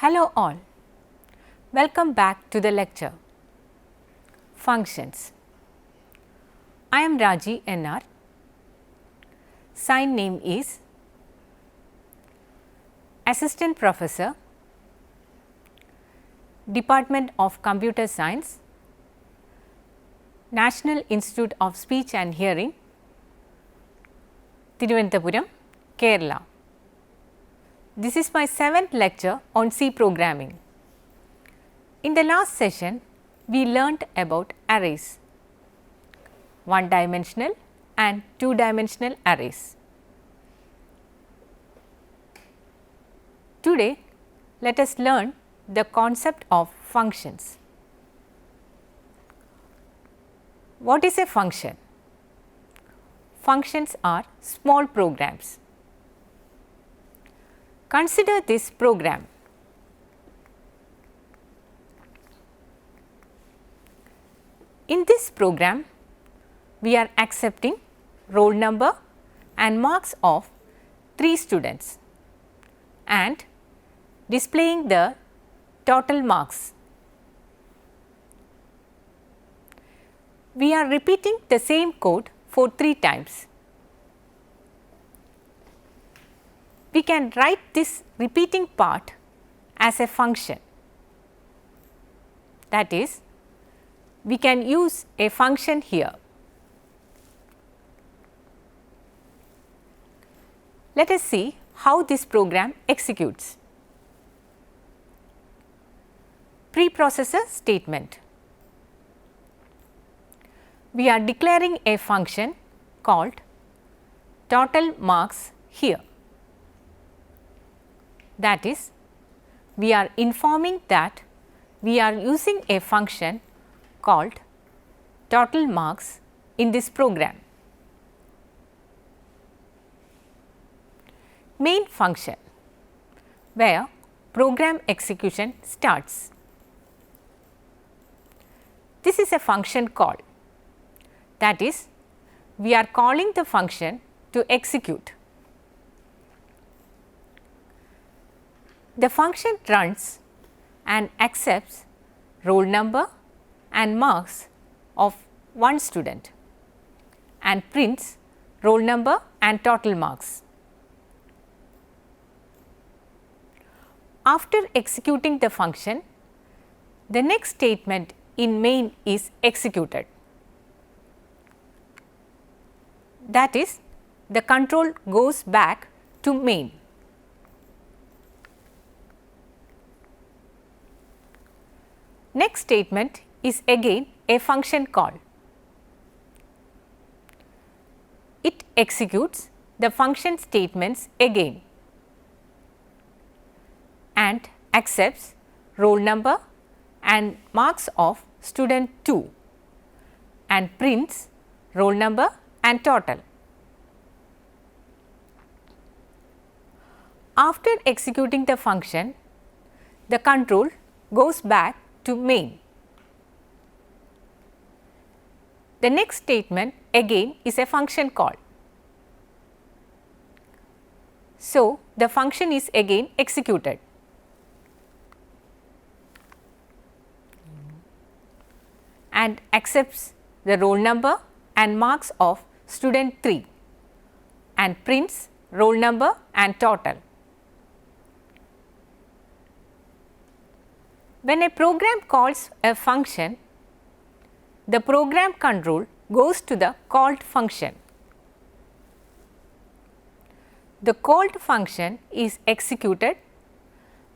Hello all, welcome back to the lecture Functions. I am Raji NR, sign name is Assistant Professor, Department of Computer Science, National Institute of Speech and Hearing, Thiruvananthapuram, Kerala. This is my 7th lecture on C programming. In the last session, we learnt about arrays, one-dimensional and two-dimensional arrays. Today, let us learn the concept of functions. What is a function? Functions are small programs. Consider this program. In this program, we are accepting roll number and marks of 3 students and displaying the total marks. We are repeating the same code for 3 times. We can write this repeating part as a function. That is, we can use a function here. Let us see how this program executes. Preprocessor statement. We are declaring a function called total marks here. That is, we are informing that we are using a function called total marks in this program. Main function, where program execution starts. This is a function call. That is, we are calling the function to execute. The function runs and accepts roll number and marks of one student and prints roll number and total marks. After executing the function, the next statement in main is executed. That is, the control goes back to main. Next statement is again a function call. It executes the function statements again and accepts roll number and marks of student 2 and prints roll number and total. After executing the function, the control goes back to main. The next statement again is a function call. So, the function is again executed. And accepts the roll number and marks of student 3 and prints roll number and total. When a program calls a function, the program control goes to the called function. The called function is executed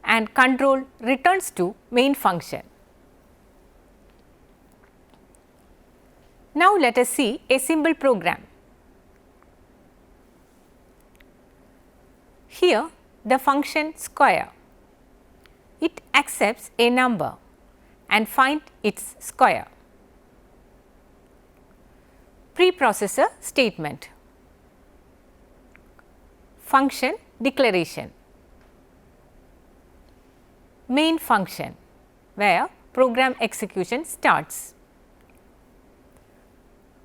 and control returns to main function. Now, let us see a simple program. Here, the function square. It accepts a number and finds its square. Preprocessor statement. Function declaration. Main function, where program execution starts.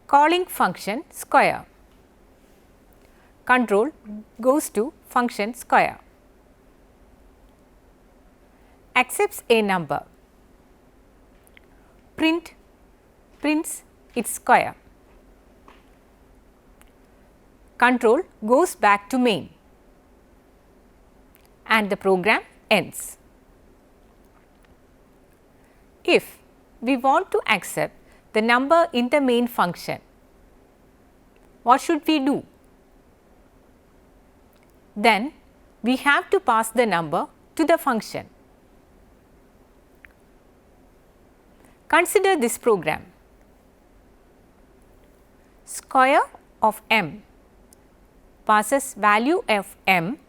Calling function square. Control goes to function square. accepts a number, prints its square. Control goes back to main and the program ends. If we want to accept the number in the main function, what should we do? Then we have to pass the number to the function. Consider this program. Square of m passes value of m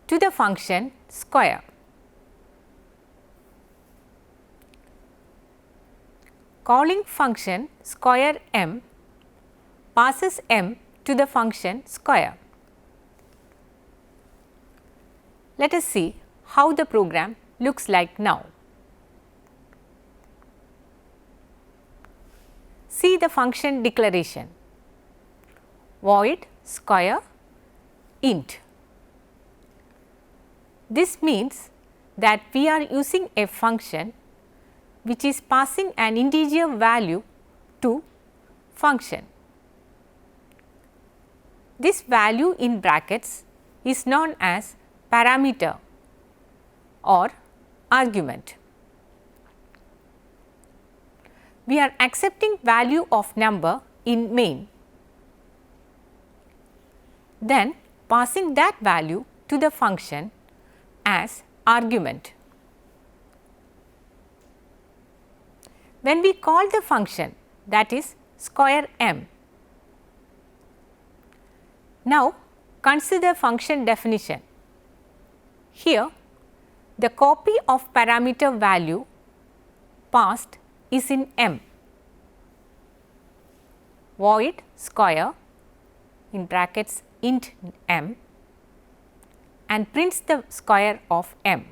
to the function square. Calling function square m passes m to the function square. Let us see how the program looks like now. See the function declaration, void square int. This means that we are using a function which is passing an integer value to function. This value in brackets is known as parameter or argument. We are accepting value of number in main, then passing that value to the function as argument. When we call the function, that is square m. Now consider function definition. Here the copy of parameter value passed is in m, void square in brackets int m and prints the square of m.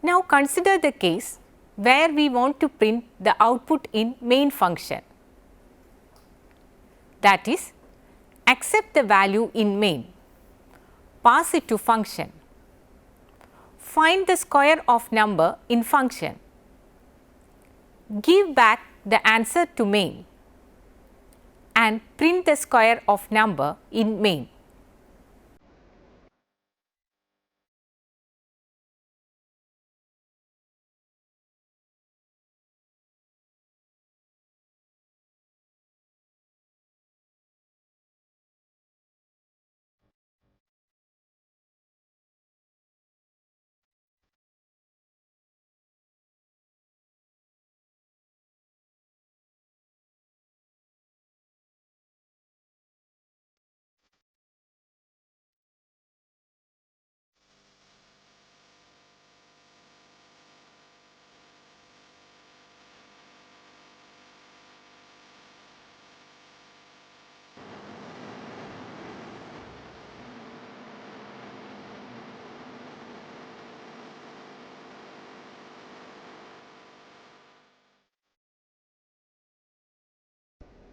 Now consider the case where we want to print the output in main function, that is accept the value in main, pass it to function, find the square of number in function, give back the answer to main and print the square of number in main.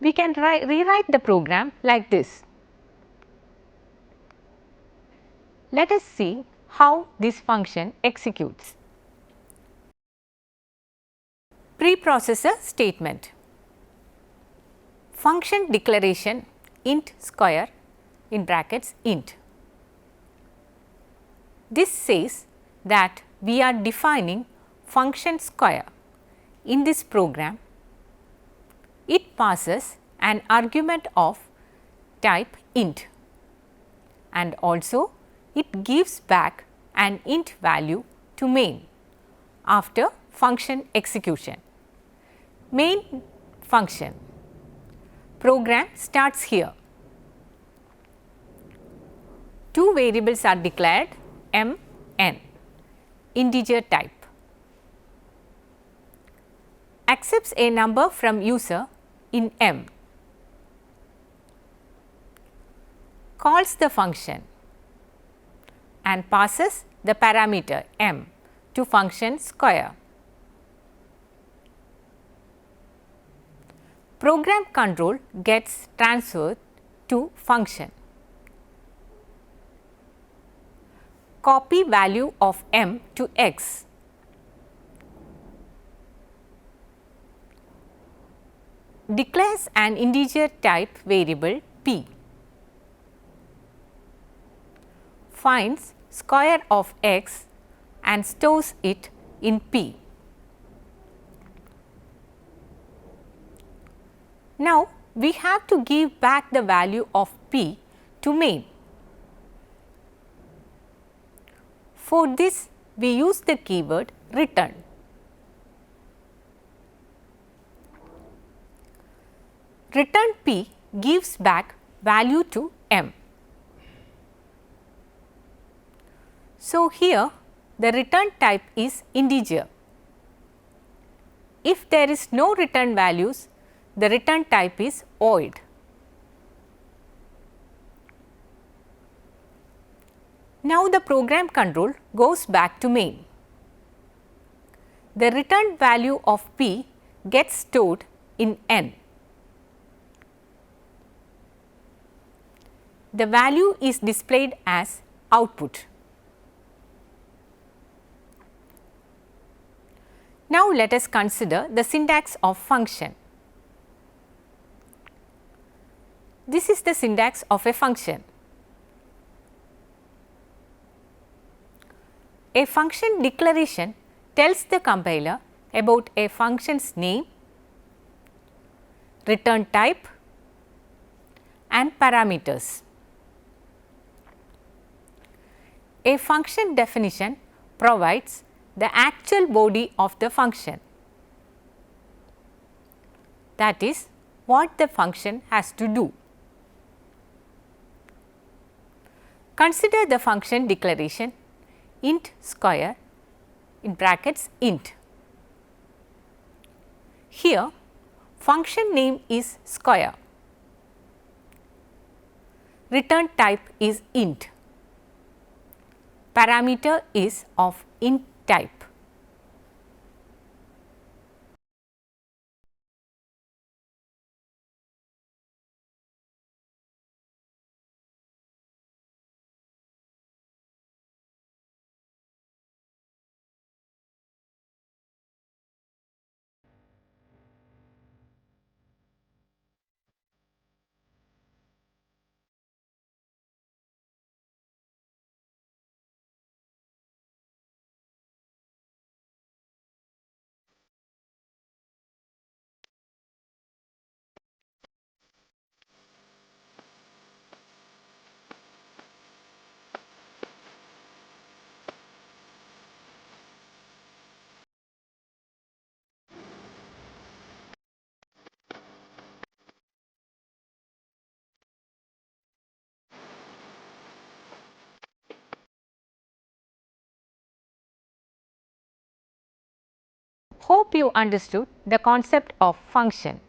We can rewrite the program like this. Let us see how this function executes. Preprocessor statement. Function declaration int square in brackets int. This says that we are defining function square. In this program, it passes an argument of type int and also it gives back an int value to main after function execution. Main function program starts here. Two variables are declared m, n, integer type. Accepts a number from user in m. Calls the function and passes the parameter m to function square. Program control gets transferred to function. copy value of m to x. Declares an integer type variable p. Finds square of x and stores it in p. Now, we have to give back the value of p to main. For this, we use the keyword return. Return p gives back value to m. So, here the return type is integer. If there is no return values, the return type is void. Now, the program control goes back to main. The returned value of p gets stored in n. The value is displayed as output. Now, let us consider the syntax of function. This is the syntax of a function. A function declaration tells the compiler about a function's name, return type and parameters. A function definition provides the actual body of the function, that is what the function has to do. Consider the function declaration int square in brackets int. Here function name is square, return type is int, parameter is of int type. Hope you understood the concept of function.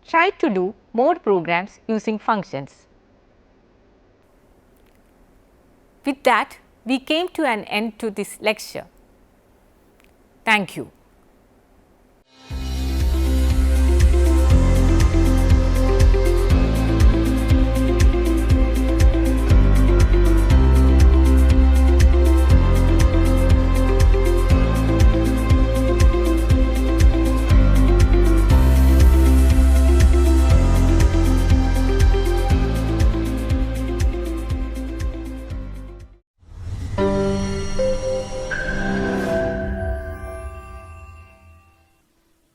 Try to do more programs using functions. With that, we came to an end to this lecture. Thank you.